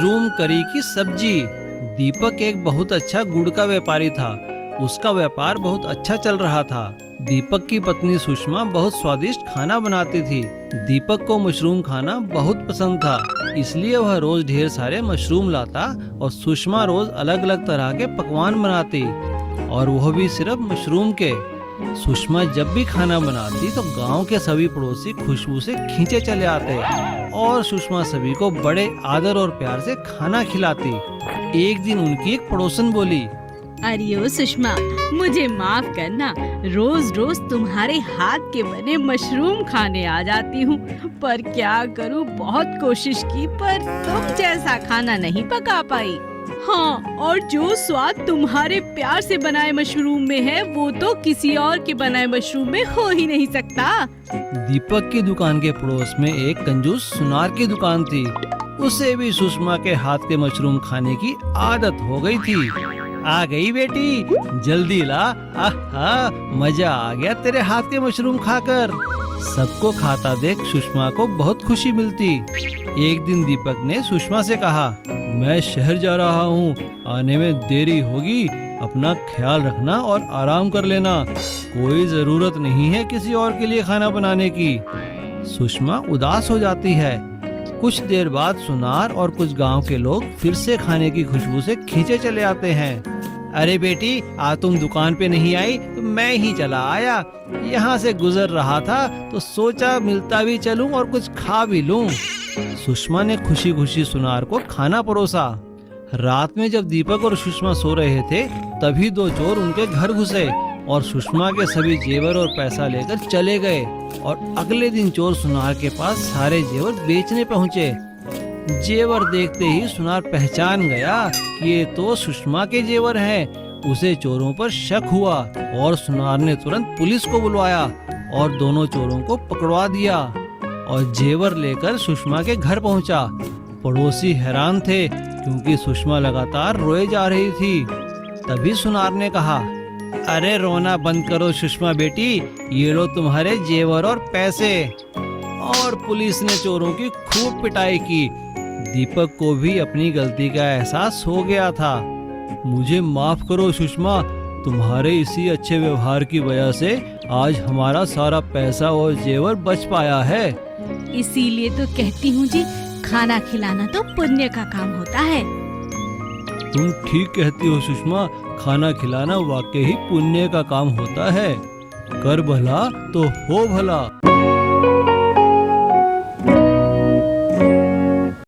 Mushroom करी की सब्जी। दीपक एक बहुत अच्छा गुड़ का व्यापारी था। उसका व्यापार बहुत अच्छा चल रहा था। दीपक की पत्नी सुषमा बहुत स्वादिष्ट खाना बनाती थी। दीपक को मशरूम खाना बहुत पसंद था, इसलिए वह रोज ढेर सारे मशरूम लाता और सुषमा रोज अलग अलग तरह के पकवान बनाती, और वह भी सिर्फ मशरूम के। सुषमा जब भी खाना बनाती तो गांव के सभी पड़ोसी खुशबू से खींचे चले आते और सुषमा सभी को बड़े आदर और प्यार से खाना खिलाती। एक दिन उनकी एक पड़ोसन बोली, अरे ओ सुषमा, मुझे माफ करना, रोज रोज तुम्हारे हाथ के बने मशरूम खाने आ जाती हूँ, पर क्या करूँ, बहुत कोशिश की पर तुम जैसा खाना नहीं पका पाई। हाँ, और जो स्वाद तुम्हारे प्यार से बनाए मशरूम में है वो तो किसी और के बनाए मशरूम में हो ही नहीं सकता। दीपक की दुकान के पड़ोस में एक कंजूस सुनार की दुकान थी। उसे भी सुषमा के हाथ के मशरूम खाने की आदत हो गई थी। आ गई बेटी, जल्दी ला, आहा, मजा आ गया तेरे हाथ के मशरूम खाकर। सबको खाता देख सुषमा को बहुत खुशी मिलती। एक दिन दीपक ने सुषमा से कहा, मैं शहर जा रहा हूँ, आने में देरी होगी, अपना ख्याल रखना और आराम कर लेना, कोई जरूरत नहीं है किसी और के लिए खाना बनाने की। सुषमा उदास हो जाती है। कुछ देर बाद सुनार और कुछ गांव के लोग फिर से खाने की खुशबू से खींचे चले आते हैं। अरे बेटी, आज तुम दुकान पे नहीं आई तो मैं ही चला आया। यहाँ से गुजर रहा था तो सोचा मिलता भी चलूं और कुछ खा भी लूं। सुषमा ने खुशी खुशी सुनार को खाना परोसा। रात में जब दीपक और सुषमा सो रहे थे तभी दो चोर उनके घर घुसे और सुषमा के सभी जेवर और पैसा लेकर चले गए। और अगले दिन चोर सुनार के पास सारे जेवर बेचने पहुँचे। जेवर देखते ही सुनार पहचान गया कि ये तो सुषमा के जेवर हैं। उसे चोरों पर शक हुआ और सुनार ने तुरंत पुलिस को बुलवाया और दोनों चोरों को पकड़वा दिया और जेवर लेकर सुषमा के घर पहुंचा। पड़ोसी हैरान थे क्योंकि सुषमा लगातार रोए जा रही थी। तभी सुनार ने कहा, अरे रोना बंद करो सुषमा बेटी, ये लो तुम्हारे जेवर और पैसे। और पुलिस ने चोरों की खूब पिटाई की। दीपक को भी अपनी गलती का एहसास हो गया था। मुझे माफ करो सुषमा, तुम्हारे इसी अच्छे व्यवहार की वजह से आज हमारा सारा पैसा और जेवर बच पाया है। इसीलिए तो कहती हूँ जी, खाना खिलाना तो पुण्य का काम होता है। तुम ठीक कहती हो सुषमा, खाना खिलाना वाकई ही पुण्य का काम होता है। कर भला तो हो भला।